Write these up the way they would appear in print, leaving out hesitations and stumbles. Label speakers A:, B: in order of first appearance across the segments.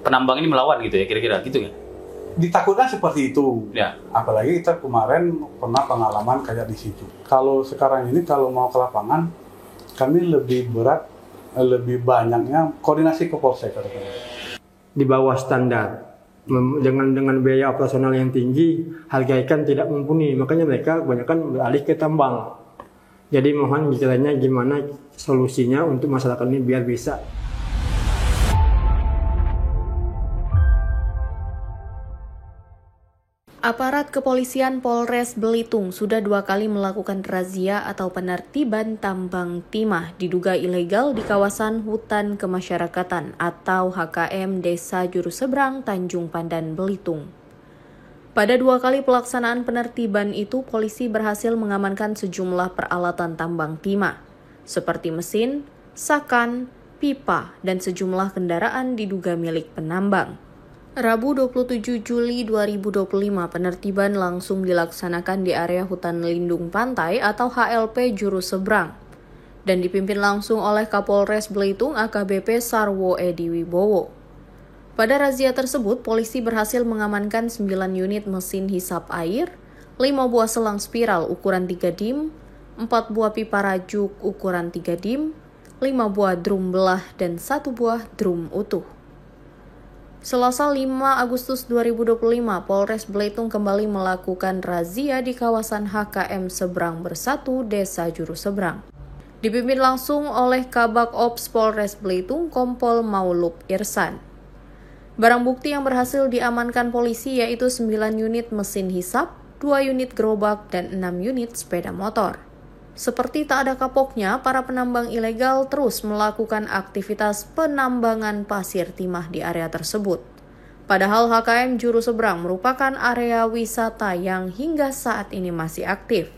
A: penambang ini melawan gitu ya, kira-kira gitu ya?
B: Ditakutkan seperti itu.
A: Ya.
B: Apalagi kita kemarin pernah pengalaman kayak di situ. Kalau sekarang ini kalau mau ke lapangan, kami lebih berat, lebih banyaknya koordinasi ke Polsek.
C: Di bawah standar, dengan biaya operasional yang tinggi, harga ikan tidak mumpuni, makanya mereka kebanyakan beralih ke tambang. Jadi mohon bicaranya gimana solusinya untuk masyarakat ini biar bisa.
D: Aparat kepolisian Polres Belitung sudah 2 kali melakukan razia atau penertiban tambang timah diduga ilegal di kawasan hutan kemasyarakatan atau HKM Desa Jurusebrang, Tanjung Pandan, Belitung. Pada 2 kali pelaksanaan penertiban itu, polisi berhasil mengamankan sejumlah peralatan tambang timah, seperti mesin, sakan, pipa, dan sejumlah kendaraan diduga milik penambang. Rabu 27 Juli 2025, penertiban langsung dilaksanakan di area hutan lindung pantai atau HLP Jurusebrang dan dipimpin langsung oleh Kapolres Belitung AKBP Sarwo Edi Wibowo. Pada razia tersebut, polisi berhasil mengamankan 9 unit mesin hisap air, 5 buah selang spiral ukuran 3 dim, 4 buah pipa rajuk ukuran 3 dim, 5 buah drum belah, dan 1 buah drum utuh. Selasa 5 Agustus 2025, Polres Belitung kembali melakukan razia di kawasan HKM Seberang Bersatu, Desa Jurusebrang. Dipimpin langsung oleh Kabak Ops Polres Belitung, Kompol Maulub Irsan. Barang bukti yang berhasil diamankan polisi yaitu 9 unit mesin hisap, 2 unit gerobak, dan 6 unit sepeda motor. Seperti tak ada kapoknya, para penambang ilegal terus melakukan aktivitas penambangan pasir timah di area tersebut. Padahal HKM Jurusebrang merupakan area wisata yang hingga saat ini masih aktif.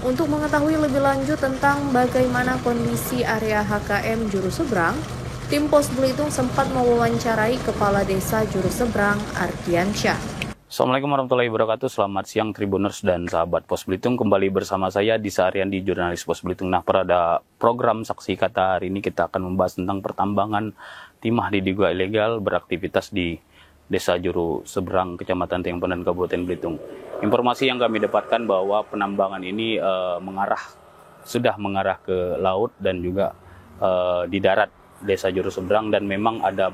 D: Untuk mengetahui lebih lanjut tentang bagaimana kondisi area HKM Jurusebrang, tim Pos Belitung sempat mewawancarai Kepala Desa Jurusebrang, Ardiansyah.
A: Assalamualaikum warahmatullahi wabarakatuh. Selamat siang Tribuners dan sahabat Pos Belitung. Kembali bersama saya Disa Ariandi, jurnalis Pos Belitung. Nah, pada program Saksi Kata hari ini kita akan membahas tentang pertambangan timah diduga ilegal beraktivitas di Desa Jurusebrang, Kecamatan Tanjung Pandan, Kabupaten Belitung. Informasi yang kami dapatkan bahwa penambangan ini sudah mengarah ke laut dan juga di darat Desa Jurusebrang, dan memang ada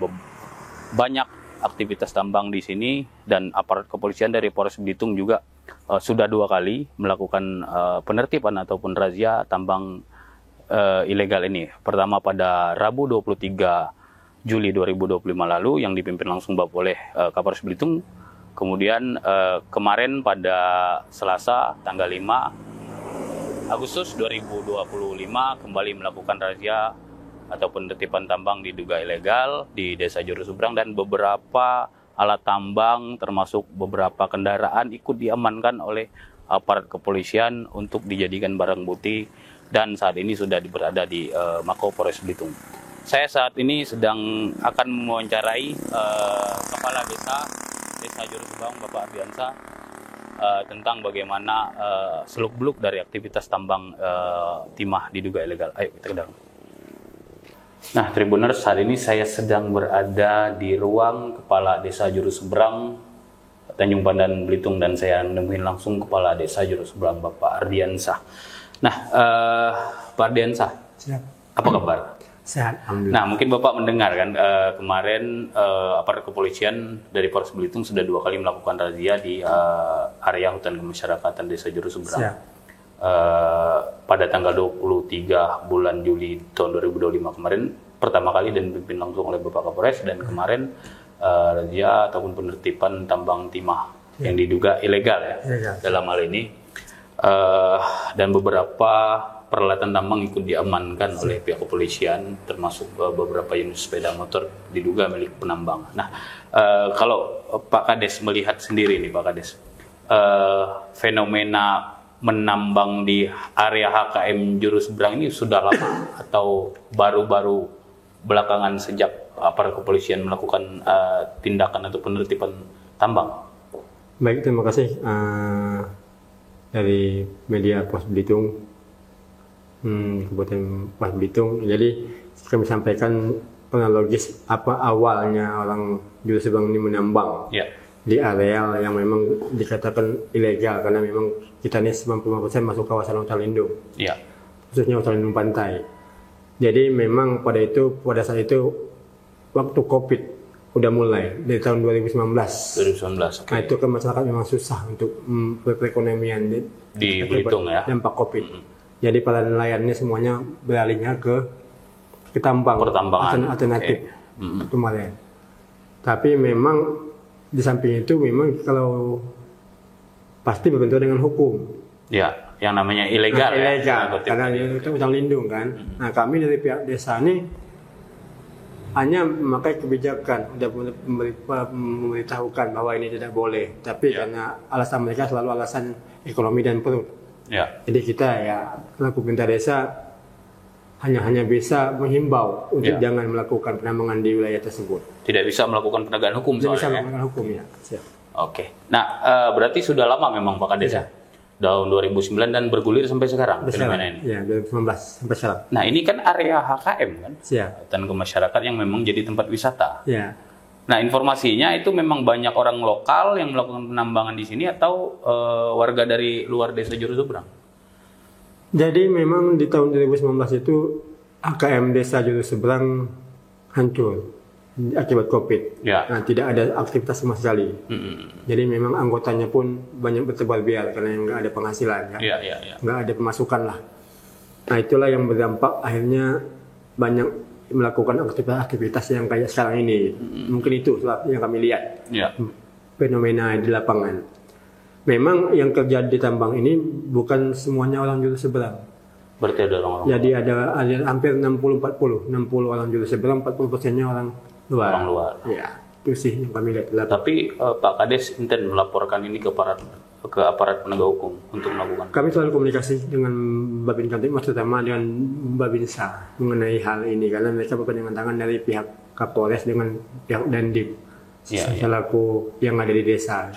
A: banyak aktivitas tambang di sini, dan aparat kepolisian dari Polres Belitung juga sudah 2 kali melakukan penertiban ataupun razia tambang ilegal ini. Pertama pada Rabu 23 Juli 2025 lalu yang dipimpin langsung oleh Kapolres Belitung. Kemudian kemarin pada Selasa tanggal 5 Agustus 2025 kembali melakukan razia ataupun penertiban tambang diduga ilegal di Desa Jurusebrang, dan beberapa alat tambang termasuk beberapa kendaraan ikut diamankan oleh aparat kepolisian untuk dijadikan barang bukti, dan saat ini sudah berada di Mako Polres Belitung. Saya saat ini sedang akan mewawancarai Kepala Desa Jurusebrang, Bapak Ardiansyah, tentang bagaimana seluk-beluk dari aktivitas tambang timah diduga ilegal. Ayo kita ke dalam. Nah, Tribuners, saat ini saya sedang berada di ruang Kepala Desa Jurusebrang, Tanjung Pandan, Belitung, dan saya menemui langsung Kepala Desa Jurusebrang, Bapak Ardiansyah. Nah, Pak Ardiansyah, apa kabar?
C: Sehat, alhamdulillah.
A: Nah, mungkin Bapak mendengar kan, kemarin aparat kepolisian dari Polres Belitung sudah 2 kali melakukan razia di area hutan kemasyarakatan Desa Jurusebrang. Pada tanggal 23 bulan Juli tahun 2025 kemarin pertama kali, dan dipimpin langsung oleh Bapak Kapolres, dan kemarin razia ataupun penertiban tambang timah yang diduga ilegal ya dalam hal ini, dan beberapa peralatan tambang ikut diamankan oleh pihak kepolisian, termasuk beberapa unit sepeda motor diduga milik penambang. Nah, kalau Pak Kades melihat sendiri nih Pak Kades, fenomena menambang di area HKM Jurusebrang ini sudah lama atau baru-baru belakangan sejak aparat kepolisian melakukan tindakan atau penertiban tambang?
C: Baik, terima kasih dari media Pos Belitung, Kabupaten Pos Belitung. Jadi kami sampaikan kronologis apa awalnya orang Juru Seberang ini menambang
A: Ya.
C: di areal yang memang dikatakan ilegal karena memang kita ini 95% masuk kawasan hutan lindung,
A: Ya.
C: khususnya hutan lindung pantai. Jadi memang pada saat itu waktu COVID udah mulai dari tahun 2019.
A: 2019.
C: Nah itu kan masyarakat memang susah untuk perekonomian
A: Di Belitung ya.
C: dampak COVID. Jadi para nelayan ini semuanya beralihnya ke tambang,
A: Pertambangan.
C: alternatif
A: Okay.
C: kemarin. Tapi memang di samping itu memang kalau pasti berbenturan dengan hukum.
A: Ya, yang namanya ilegal.
C: Ilegal,
A: Ya.
C: karena itu hutan lindung kan. Nah kami dari pihak desa ini hanya memakai kebijakan, udah memberitahukan bahwa ini tidak boleh. Tapi karena alasan mereka selalu alasan ekonomi dan perut.
A: Ya.
C: Jadi kita ya selaku pemerintah desa hanya bisa menghimbau untuk jangan melakukan penambangan di wilayah tersebut.
A: Tidak bisa melakukan penegakan hukum
C: Tidak bisa
A: soalnya.
C: melakukan hukum ya. Siap.
A: Oke. Nah, berarti sudah lama memang Pak Kades ya? Tahun 2009 dan bergulir sampai sekarang fenomena ini.
C: Ya, 2019 sampai sekarang.
A: Nah, ini kan area HKM kan?
C: Siap.
A: Hutan kemasyarakatan yang memang jadi tempat wisata.
C: Ya.
A: Nah, informasinya itu memang banyak orang lokal yang melakukan penambangan di sini atau warga dari luar desa Juru Seberang?
C: Jadi memang di tahun 2019 itu HKM Desa Juru Seberang hancur akibat COVID.
A: Ya.
C: Nah, tidak ada aktivitas sama sekali. Jadi memang anggotanya pun banyak bertebar biar karena nggak ada penghasilan,
A: Iya, iya, iya.
C: nggak ada pemasukan lah. Nah itulah yang berdampak akhirnya banyak melakukan aktivitas yang kayak sekarang ini. Mungkin itu yang kami lihat
A: Iya.
C: fenomena di lapangan. Memang yang kerja di tambang ini bukan semuanya orang Juru Seberang.
A: Berarti ada orang-orang
C: Jadi ada hampir 60-40. 60 orang Juru Seberang, 40%-nya orang luar.
A: orang luar.
C: Ya, itu sih yang kami lihat.
A: Tapi Pak Kades intend melaporkan ini ke aparat penegak hukum untuk melakukan.
C: Kami selalu komunikasi dengan Babin Kamtibmas, terutama dengan Babinsa mengenai hal ini karena mereka berpegangan tangan dari pihak Kapolres dengan pihak Dandim selaku yang ada di desa.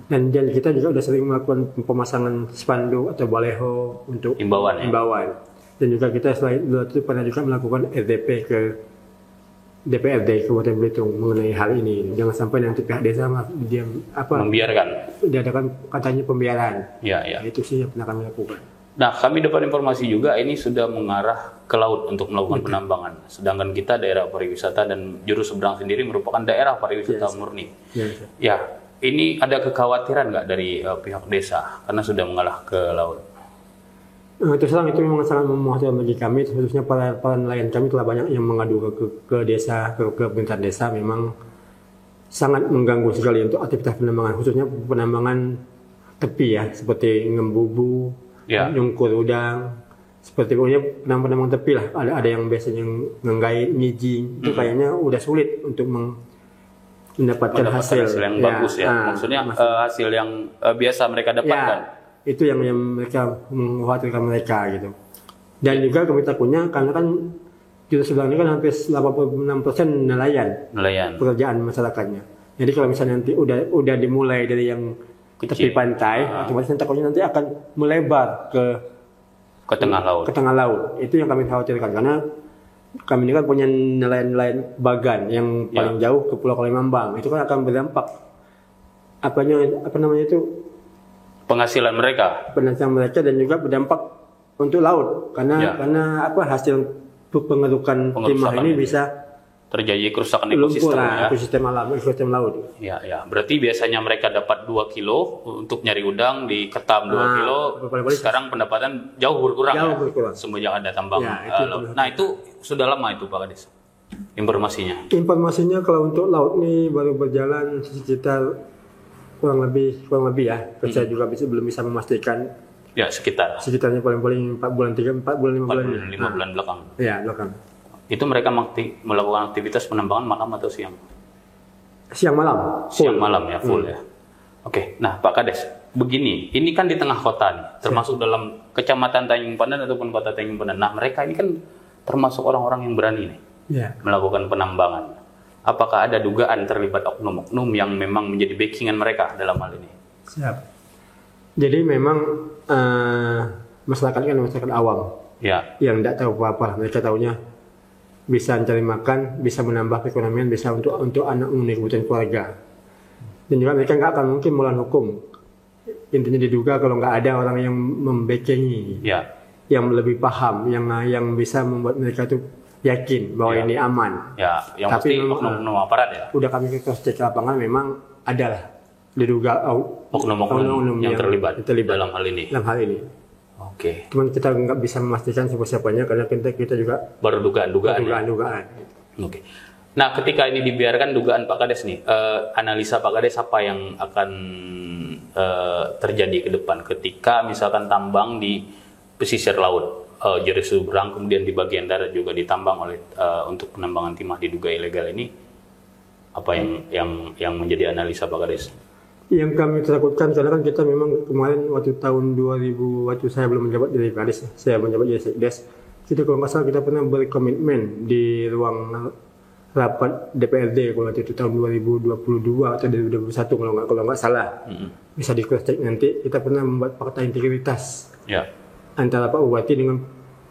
C: Dan kita juga sudah sering melakukan pemasangan spanduk atau baleho untuk
A: Himbauan, ya?
C: Dan juga kita selain itu pernah juga melakukan RDP ke DPRD Kabupaten Belitung mengenai hal ini. Jangan sampai nanti pihak desa
A: Membiarkan.
C: diadakan katanya pembiaran.
A: Ya, ya.
C: Itu sih yang pernah kami lakukan.
A: Nah, kami dapat informasi juga ini sudah mengarah ke laut untuk melakukan penambangan. Sedangkan kita daerah pariwisata dan Juru Seberang sendiri merupakan daerah pariwisata murni. Ya, ini ada kekhawatiran nggak dari pihak desa karena sudah mengarah ke laut?
C: Terus terang itu memang sangat memungkinkan bagi kami, khususnya para nelayan kami telah banyak yang mengadu ke desa, ke pemerintah desa memang sangat mengganggu sekali untuk aktivitas penambangan, khususnya penambangan tepi ya, seperti ngembubu, nyungkur udang, seperti pokoknya penambang tepi lah. Ada yang biasanya ngenggait, nyijing, itu kayaknya udah sulit untuk mendapatkan hasil
A: yang bagus ya. Maksudnya hasil yang biasa mereka dapatkan.
C: Itu yang mereka mengkhawatirkan mereka gitu. Dan juga kami takutnya karena kan Juru Seberang ini kan hampir 86% nelayan pekerjaan masyarakatnya. Jadi kalau misalnya nanti udah dimulai dari yang tepi pantai, otomatis takutnya nanti akan melebar ke tengah laut. Itu yang kami khawatirkan karena kami ini kan punya nelayan bagan yang paling jauh ke Pulau Kalimantan. Itu kan akan berdampak
A: penghasilan mereka
C: dan juga berdampak untuk laut karena hasil pengerukan timah ini bisa
A: terjadi kerusakan ekosistem
C: ekosistem laut.
A: Ya. Berarti biasanya mereka dapat 2 kilo untuk nyari udang di Ketam 2 kilo. Sekarang pendapatan jauh berkurang. Semenjak ada tambang laut. Nah, itu sudah lama itu Pak Kades informasinya.
C: Informasinya kalau untuk laut ini baru berjalan sekitar kurang lebih ya. Saya juga belum bisa memastikan.
A: Ya, sekitarnya
C: paling 4 bulan 5 bulan
A: belakang.
C: Ya, belakang.
A: Itu mereka melakukan aktivitas penambangan malam atau siang?
C: Siang malam.
A: Siang malam ya, full ya. Oke, nah Pak Kades, begini, ini kan di tengah kota nih, termasuk dalam kecamatan Tanjung Pandan ataupun kota Tanjung Pandan. Nah, mereka ini kan termasuk orang-orang yang berani nih melakukan penambangan. Apakah ada dugaan terlibat oknum-oknum yang memang menjadi backingan mereka dalam hal ini?
C: Siap. Jadi memang masyarakat kan masyarakat awam, yang tidak tahu apa-apa. Mereka tahunya bisa mencari makan, bisa menambah perekonomian, bisa untuk anak memenuhi kebutuhan keluarga. Dan juga mereka nggak akan mungkin melawan hukum. Intinya diduga kalau nggak ada orang yang membekengi, yang lebih paham, yang bisa membuat mereka tuh yakin bahwa ini aman.
A: Yang
C: tapi
A: pasti oknum aparat ya.
C: Udah kami cross check lapangan, memang adalah diduga
A: oknum yang terlibat dalam hal ini. Oke.
C: Cuman kita nggak bisa memastikan siapa-siapanya karena kita juga
A: baru dugaan-dugaan. Oke. Nah, ketika ini dibiarkan dugaan Pak Kades nih, analisa Pak Kades apa yang akan terjadi ke depan ketika misalkan tambang di pesisir laut Jeris Seberang, kemudian di bagian darat juga ditambang oleh untuk penambangan timah diduga ilegal ini, apa yang menjadi analisa Pak Kades?
C: Yang kami takutkan karena kan kita memang kemarin waktu tahun 2000 waktu saya belum menjabat jadi Kades, saya menjabat jadi Sekdes, kita kalau nggak salah kita pernah berkomitmen di ruang rapat DPRD kalau itu tahun 2022 atau 2021 kalau nggak salah, bisa di cross check nanti, kita pernah membuat fakta integritas antara Pak Bupati dengan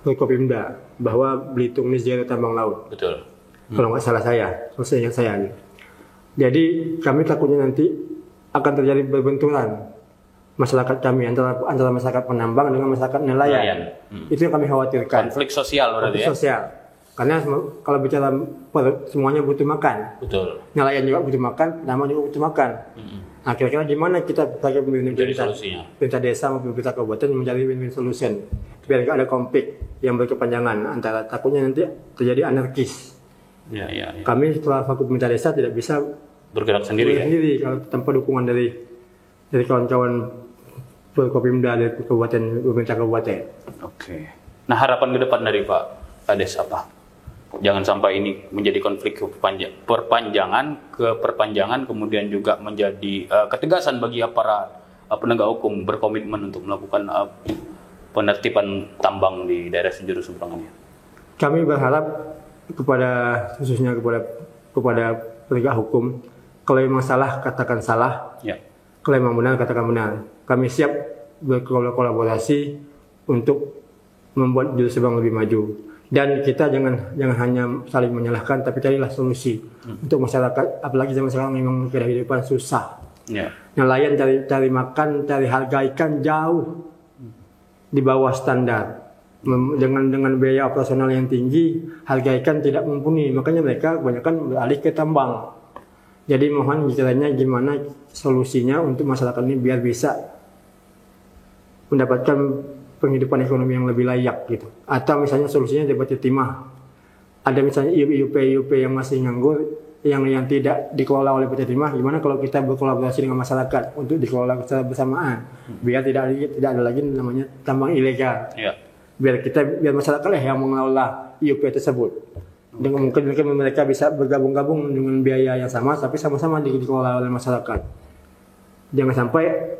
C: Forkopimda bahwa Belitung ini daerah tambang laut.
A: Betul.
C: Kalau nggak salah saya, kalau saya ingat saya. Jadi kami takutnya nanti akan terjadi berbenturan masyarakat kami antara masyarakat penambang dengan masyarakat nelayan. Itu yang kami khawatirkan.
A: Konflik sosial berarti ya?
C: Sosial. Karena kalau bicara semuanya butuh makan.
A: Betul.
C: Nelayan juga butuh makan, penambang juga butuh makan. Nah, kira-kira gimana kita sebagai pemerintah desa maupun pemerintah kabupaten mencari win-win solution biar nggak ada konflik yang berkepanjangan antara, takutnya nanti terjadi anarkis. Kami setelah Fakultas Pemerintah Desa tidak bisa
A: bergerak sendiri
C: kalau tanpa dukungan dari kawan-kawan Forkopimda dari pemerintah kabupaten.
A: Oke. Nah, harapan ke depan dari Pak Kades apa? Jangan sampai ini menjadi konflik perpanjangan, kemudian juga menjadi ketegasan bagi aparat penegak hukum berkomitmen untuk melakukan penertiban tambang di daerah Jeris Seberang ini.
C: Kami berharap khususnya kepada penegak hukum, kalau memang salah katakan salah, kalau memang benar katakan benar. Kami siap berkolaborasi untuk membuat Jeris Seberang lebih maju. Dan kita jangan hanya saling menyalahkan, tapi carilah solusi untuk masyarakat. Apalagi zaman sekarang memang kehidupan susah. Nelayan cari makan, cari harga ikan jauh di bawah standar. Dengan biaya operasional yang tinggi, harga ikan tidak mumpuni. Makanya mereka kebanyakan beralih ke tambang. Jadi mohon kiranya gimana solusinya untuk masyarakat ini biar bisa mendapatkan penghidupan ekonomi yang lebih layak gitu. Atau misalnya solusinya dapat timah. Ada misalnya IUP yang masih nganggur, yang tidak dikelola oleh PT Timah, gimana kalau kita berkolaborasi dengan masyarakat untuk dikelola secara bersamaan, biar tidak ada lagi namanya tambang ilegal. Biar masyarakat lah yang mengelola IUP tersebut. Dengan mungkin mereka bisa bergabung-gabung dengan biaya yang sama, tapi sama-sama dikelola oleh masyarakat. Jangan sampai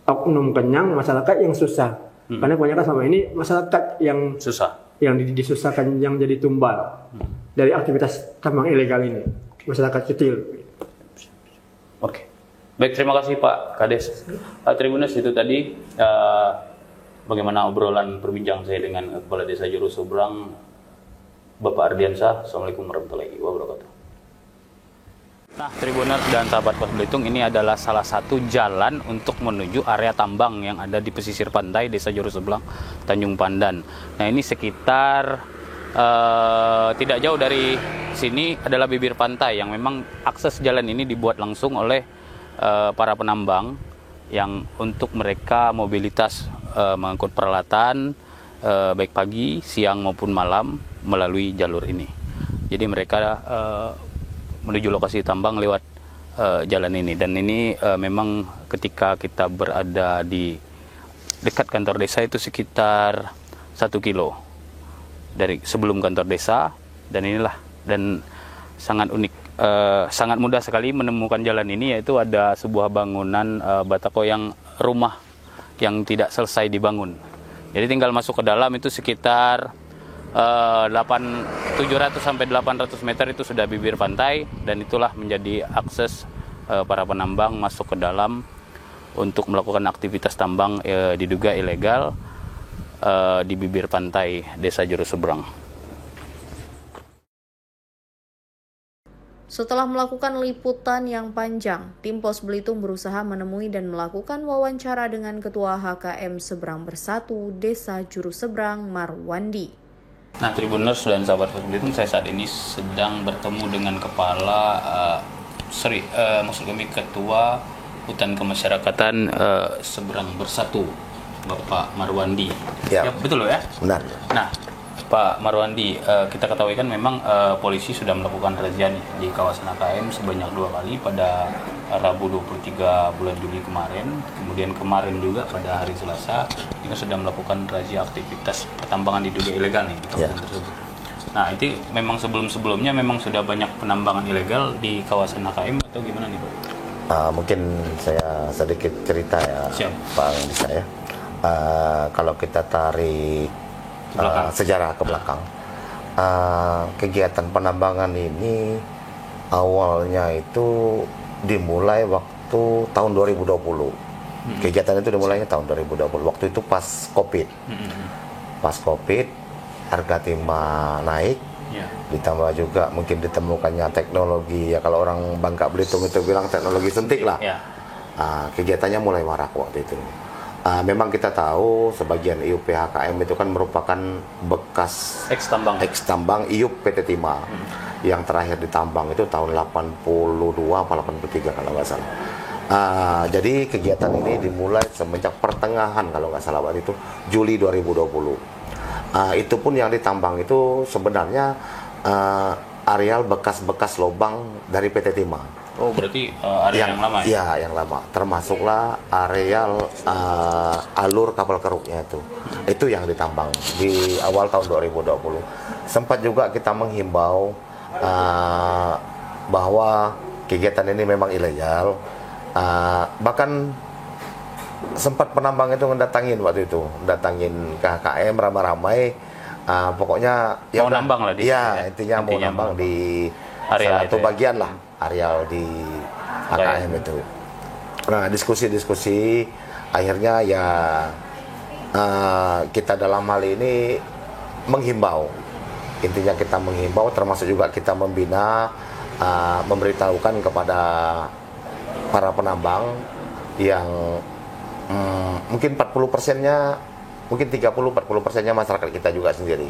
C: oknum kenyang, masyarakat yang susah. Karena kebanyakan selama ini masyarakat yang susah, yang disusahkan, yang jadi tumbal dari aktivitas tambang ilegal ini, masyarakat kecil.
A: Oke, baik, terima kasih Pak Kades. Tribuners, itu tadi bagaimana obrolan perbincangan saya dengan Kepala Desa Jeris Seberang, Bapak Ardiansyah. Assalamualaikum warahmatullahi wabarakatuh. Nah, Tribuners dan sahabat Pos Belitung, ini adalah salah satu jalan untuk menuju area tambang yang ada di pesisir pantai Desa Jeris Seberang, Tanjung Pandan. Nah, ini sekitar tidak jauh dari sini adalah bibir pantai yang memang akses jalan ini dibuat langsung oleh para penambang yang untuk mereka mobilitas mengangkut peralatan baik pagi, siang maupun malam melalui jalur ini. Jadi mereka menuju lokasi tambang lewat jalan ini, dan ini memang ketika kita berada di dekat kantor desa itu sekitar 1 kilo dari sebelum kantor desa, dan sangat unik, sangat mudah sekali menemukan jalan ini, yaitu ada sebuah bangunan batako yang rumah yang tidak selesai dibangun. Jadi tinggal masuk ke dalam itu sekitar 700 sampai 800 meter itu sudah bibir pantai, dan itulah menjadi akses para penambang masuk ke dalam untuk melakukan aktivitas tambang diduga ilegal di bibir pantai Desa Jeris Seberang.
D: Setelah melakukan liputan yang panjang, tim Pos Belitung berusaha menemui dan melakukan wawancara dengan Ketua HKM Seberang Bersatu Desa Juru Seberang Marwandi.
A: Nah, Tribuners dan sahabat Pos Belitung, saya saat ini sedang bertemu dengan Ketua Hutan Kemasyarakatan Seberang Bersatu, Bapak Marwandi.
E: Ya,
A: betul ya?
E: benar.
A: Nah, Pak Marwandi, kita ketahui kan memang polisi sudah melakukan razia di kawasan AKM sebanyak 2 kali pada Rabu 23 bulan Juli kemarin, kemudian kemarin juga pada hari Selasa kita sudah melakukan razia aktivitas pertambangan diduga ilegal nih di kawasan tersebut. Nah, itu memang sebelum-sebelumnya memang sudah banyak penambangan ilegal di kawasan AKM atau gimana nih Pak?
E: Mungkin saya sedikit cerita ya,
A: Siap.
E: Pak Andisa ya. Kalau kita tarik sejarah ke belakang, kegiatan penambangan ini awalnya itu dimulai waktu tahun 2020. Kegiatan itu dimulainya tahun 2020. Waktu itu pas COVID. Pas COVID, harga timah naik. Ditambah juga mungkin ditemukannya teknologi, ya kalau orang Bangka Belitung itu bilang teknologi suntik lah. Kegiatannya mulai marak waktu itu. Memang kita tahu sebagian IUP HKM itu kan merupakan bekas ex-tambang IUP PT Timah. Yang terakhir ditambang itu tahun 82 atau 83 kalau nggak salah. Jadi kegiatan ini dimulai semenjak pertengahan kalau nggak salah waktu itu Juli 2020. Itu pun yang ditambang itu sebenarnya areal bekas-bekas lubang dari PT Timah.
A: Oh, berarti area yang lama ya?
E: Iya, yang lama. Termasuklah areal alur kapal keruknya itu. Itu yang ditambang di awal tahun 2020. Sempat juga kita menghimbau bahwa kegiatan ini memang ilegal. Bahkan sempat penambang itu mendatangin waktu itu, mendatangin ke HKM ramai-ramai. Pokoknya
A: mau nambang lah di
E: iya, intinya mau nambang di
A: area
E: satu
A: itu
E: bagian lah, areal di HKM itu. Nah, diskusi-diskusi akhirnya ya kita dalam hal ini menghimbau. Intinya kita menghimbau, termasuk juga kita membina, memberitahukan kepada para penambang yang mungkin 40%-nya, mungkin 30-40%-nya masyarakat kita juga sendiri.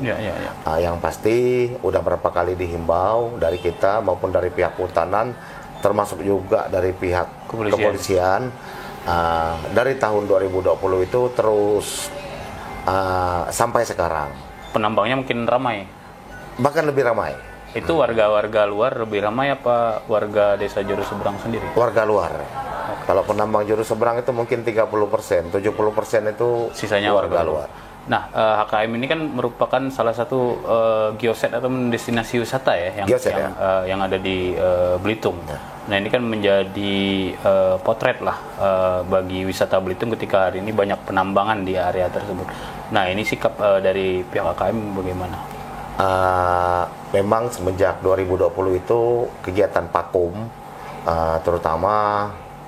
E: Yang pasti udah berapa kali dihimbau dari kita maupun dari pihak kehutanan, termasuk juga dari pihak kepolisian. Dari tahun 2020 itu terus sampai sekarang.
A: Penambangnya mungkin ramai?
E: Bahkan lebih ramai.
A: Itu warga-warga luar lebih ramai apa warga desa Juru Seberang sendiri?
E: Warga luar. Kalau penambang Juru Seberang itu mungkin 30%, 70% itu
A: sisanya
E: warga luar.
A: Nah, HKM ini kan merupakan salah satu geoset atau destinasi wisata ya yang ada di Belitung. Nah, ini kan menjadi potret lah bagi wisata Belitung ketika hari ini banyak penambangan di area tersebut. Nah, ini sikap dari pihak HKM bagaimana?
E: Memang semenjak 2020 itu kegiatan vakum, terutama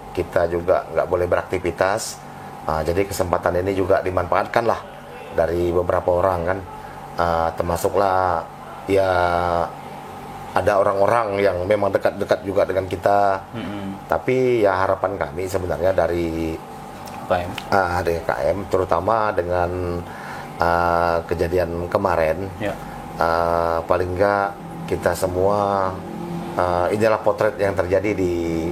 E: kita juga nggak boleh beraktivitas. Jadi kesempatan ini juga dimanfaatkan lah dari beberapa orang kan, termasuklah ya ada orang-orang yang memang dekat-dekat juga dengan kita. Tapi ya harapan kami sebenarnya dari HKM, terutama dengan kejadian kemarin, paling nggak kita semua inilah potret yang terjadi di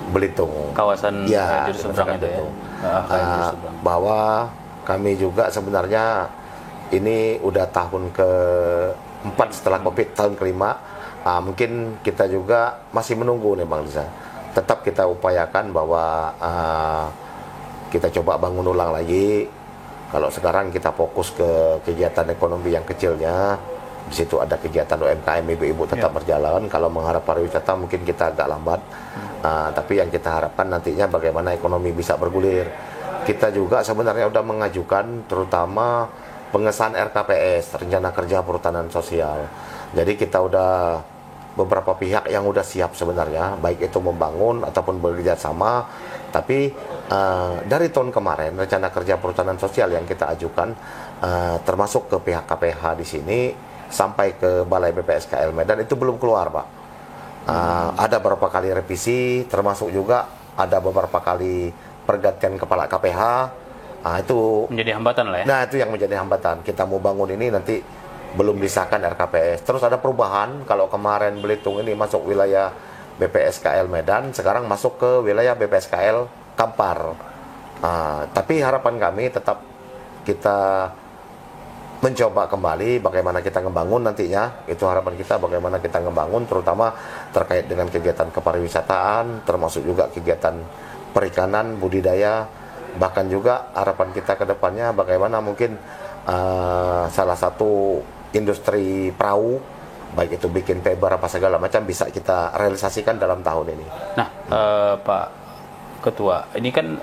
E: Belitung,
A: kawasan Juru Seberang itu ya.
E: Bahwa kami juga sebenarnya ini udah tahun ke-4 setelah COVID, tahun ke-5. Mungkin kita juga masih menunggu nih Bang Liza. Tetap kita upayakan bahwa kita coba bangun ulang lagi. Kalau sekarang kita fokus ke kegiatan ekonomi yang kecilnya, di situ ada kegiatan UMKM ibu-ibu tetap berjalan. Kalau mengharap pariwisata mungkin kita agak lambat, tapi yang kita harapkan nantinya bagaimana ekonomi bisa bergulir. Kita juga sebenarnya sudah mengajukan terutama pengesahan RKPS, Rencana Kerja Perhutanan Sosial. Jadi kita udah beberapa pihak yang udah siap sebenarnya, baik itu membangun ataupun bekerja sama. Tapi dari tahun kemarin Rencana Kerja Perhutanan Sosial yang kita ajukan, termasuk ke pihak KPH di sini sampai ke Balai BPSKL Medan itu belum keluar, Pak. Ada beberapa kali revisi, termasuk juga ada beberapa kali pergantian kepala KPH. Itu
A: menjadi hambatan lah ya.
E: Nah, itu yang menjadi hambatan. Kita mau bangun ini nanti belum disahkan RKPS. Terus ada perubahan, kalau kemarin Belitung ini masuk wilayah BPSKL Medan, sekarang masuk ke wilayah BPSKL Kampar. Tapi harapan kami tetap kita mencoba kembali bagaimana kita ngebangun nantinya. Itu harapan kita, bagaimana kita ngebangun terutama terkait dengan kegiatan kepariwisataan, termasuk juga kegiatan perikanan, budidaya, bahkan juga harapan kita ke depannya bagaimana mungkin salah satu industri perahu, baik itu bikin paper apa segala macam, bisa kita realisasikan dalam tahun ini.
A: Nah, Pak Ketua, ini kan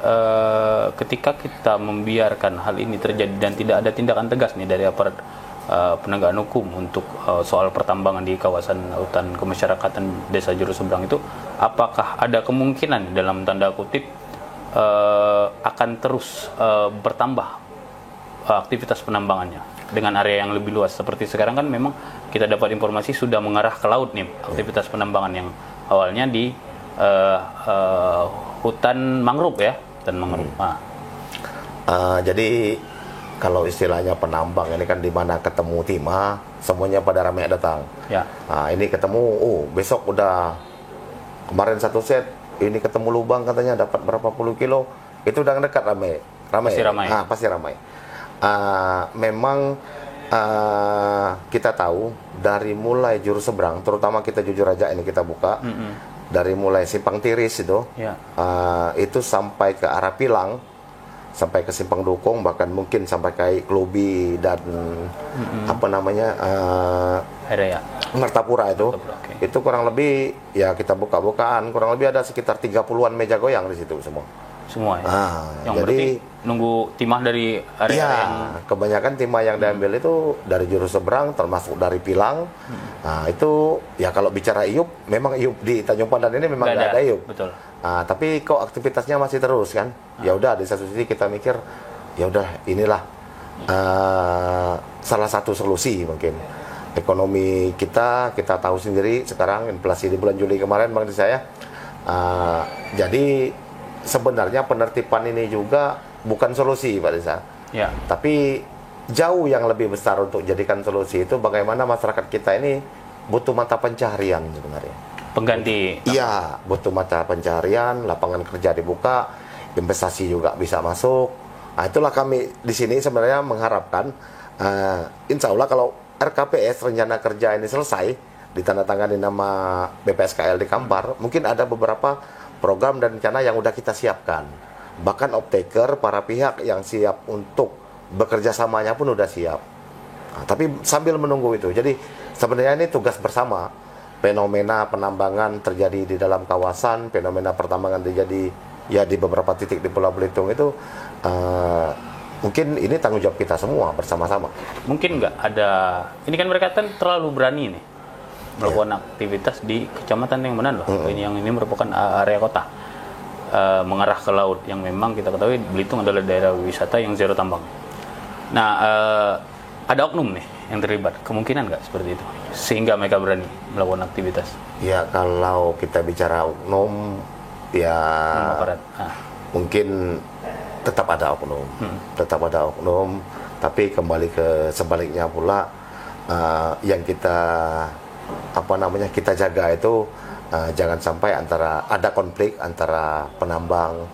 A: ketika kita membiarkan hal ini terjadi dan tidak ada tindakan tegas nih dari aparat penegakan hukum untuk soal pertambangan di kawasan hutan kemasyarakatan Desa Juru Seberang itu, apakah ada kemungkinan dalam tanda kutip akan terus bertambah aktivitas penambangannya dengan area yang lebih luas? Seperti sekarang kan memang kita dapat informasi sudah mengarah ke laut nih aktivitas penambangan yang awalnya di hutan mangrove ya, hutan mangrove.
E: Jadi kalau istilahnya penambang ini kan di mana ketemu timah, semuanya pada ramai datang.
A: Ya.
E: Ini ketemu, besok udah kemarin satu set, ini ketemu lubang katanya dapat berapa puluh kilo, itu udah dekat ramai.
A: Pasti ramai.
E: Pasti ramai. Memang kita tahu dari mulai Juru Seberang, terutama kita jujur aja ini kita buka, dari mulai Simpang Tiris itu, itu sampai ke arah Pilang, sampai ke Simpang Dukung, bahkan mungkin sampai ke Klubi dan apa namanya Martapura itu, itu kurang lebih ya kita buka-bukaan, kurang lebih ada sekitar 30-an meja goyang di situ semua.
A: Semua ya. Yang
E: jadi
A: berarti nunggu timah dari area yang
E: kebanyakan timah yang diambil itu dari Juru Seberang, termasuk dari Pilang. Itu ya kalau bicara iup, memang iup di Tanjung Pandan ini memang nggak ada iup.
A: Betul.
E: Tapi kok aktivitasnya masih terus kan? Ya udah, di satu sisi kita mikir ya udah inilah salah satu solusi mungkin. Ekonomi kita tahu sendiri sekarang inflasi di bulan Juli kemarin Bang Desa ya. Jadi sebenarnya penertiban ini juga bukan solusi Pak Desa. Ya. Tapi jauh yang lebih besar untuk jadikan solusi itu bagaimana masyarakat kita ini butuh mata pencaharian sebenarnya.
A: Pengganti.
E: Iya, butuh mata pencaharian, lapangan kerja dibuka, investasi juga bisa masuk. Itulah kami di sini sebenarnya mengharapkan insya Allah kalau RKPS rencana kerja ini selesai ditandatangani nama BPSKL di Kampar, mungkin ada beberapa program dan rencana yang udah kita siapkan. Bahkan off-taker, para pihak yang siap untuk bekerja samanya pun udah siap. Tapi sambil menunggu itu, jadi sebenarnya ini tugas bersama. Fenomena penambangan terjadi di dalam kawasan, fenomena pertambangan terjadi ya di beberapa titik di Pulau Belitung itu, mungkin ini tanggung jawab kita semua bersama-sama.
A: Mungkin nggak ada, ini kan mereka kan terlalu berani nih melakukan aktivitas di kecamatan yang mana loh. Yang ini merupakan area kota mengarah ke laut yang memang kita ketahui Belitung adalah daerah wisata yang zero tambang. Nah, ada oknum nih yang terlibat, kemungkinan nggak seperti itu sehingga mereka berani melakukan aktivitas?
E: Ya kalau kita bicara oknum ya mungkin tetap ada oknum, tapi kembali ke sebaliknya pula yang kita kita jaga itu jangan sampai ada konflik antara penambang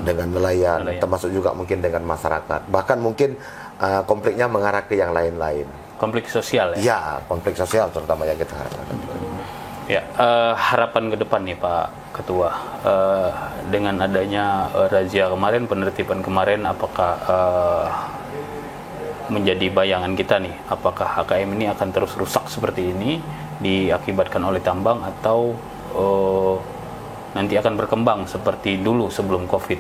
E: dengan nelayan, termasuk juga mungkin dengan masyarakat. Bahkan mungkin konfliknya mengarah ke yang lain-lain.
A: Konflik sosial ya?
E: Ya, konflik sosial terutama yang kita harapkan.
A: Ya, harapan ke depan nih Pak Ketua, dengan adanya razia kemarin, penertiban kemarin, apakah menjadi bayangan kita nih, apakah HKM ini akan terus rusak seperti ini diakibatkan oleh tambang atau nanti akan berkembang seperti dulu sebelum COVID?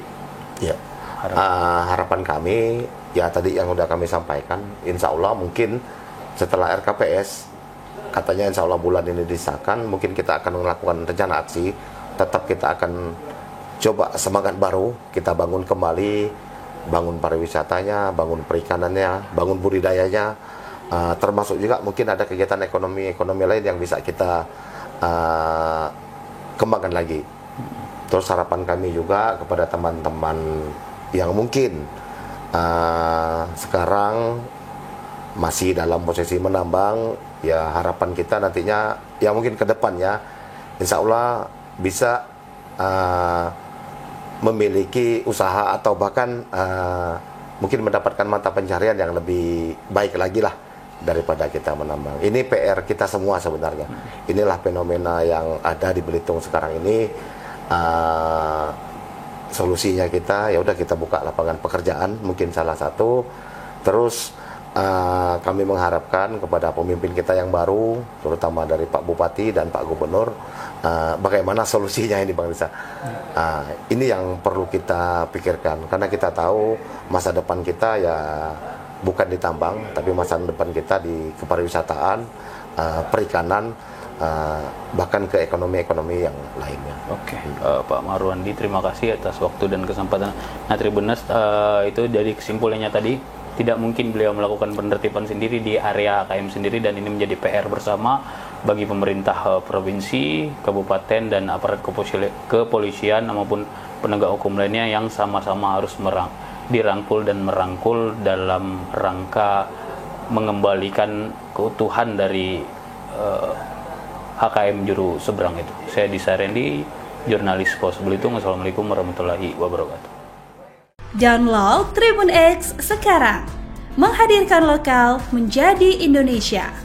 E: Ya, harapan kami ya tadi yang udah kami sampaikan, insya Allah mungkin setelah RKPS katanya insya Allah bulan ini disahkan, mungkin kita akan melakukan rencana aksi. Tetap kita akan coba semangat baru, kita bangun kembali, bangun pariwisatanya, bangun perikanannya, bangun budidayanya, termasuk juga mungkin ada kegiatan ekonomi lain yang bisa kita kembangkan lagi. Terus harapan kami juga kepada teman-teman yang mungkin sekarang masih dalam posisi menambang, ya harapan kita nantinya ya mungkin ke depannya insya Allah bisa memiliki usaha atau bahkan mungkin mendapatkan mata pencarian yang lebih baik lagi lah daripada kita menambang. Ini PR kita semua sebenarnya. Inilah fenomena yang ada di Belitung sekarang ini. Solusinya kita ya udah kita buka lapangan pekerjaan, mungkin salah satu. Terus kami mengharapkan kepada pemimpin kita yang baru, terutama dari Pak Bupati dan Pak Gubernur, bagaimana solusinya ini Bang Risa. Ini yang perlu kita pikirkan, karena kita tahu masa depan kita ya bukan di tambang, tapi masa depan kita di kepariwisataan, perikanan, bahkan ke ekonomi-ekonomi yang lainnya.
A: Oke, Pak Marwandi, terima kasih atas waktu dan kesempatan. Nah, Tribuners, itu dari kesimpulannya tadi, tidak mungkin beliau melakukan penertiban sendiri di area KM sendiri, dan ini menjadi PR bersama bagi pemerintah provinsi, kabupaten, dan aparat kepolisian maupun penegak hukum lainnya yang sama-sama harus dirangkul dan merangkul dalam rangka mengembalikan keutuhan dari HKM Juru Seberang itu. Saya Disa Rendi, jurnalis Pos Belitung. Assalamualaikum warahmatullahi wabarakatuh.
F: Download Tribun X sekarang, menghadirkan lokal menjadi Indonesia.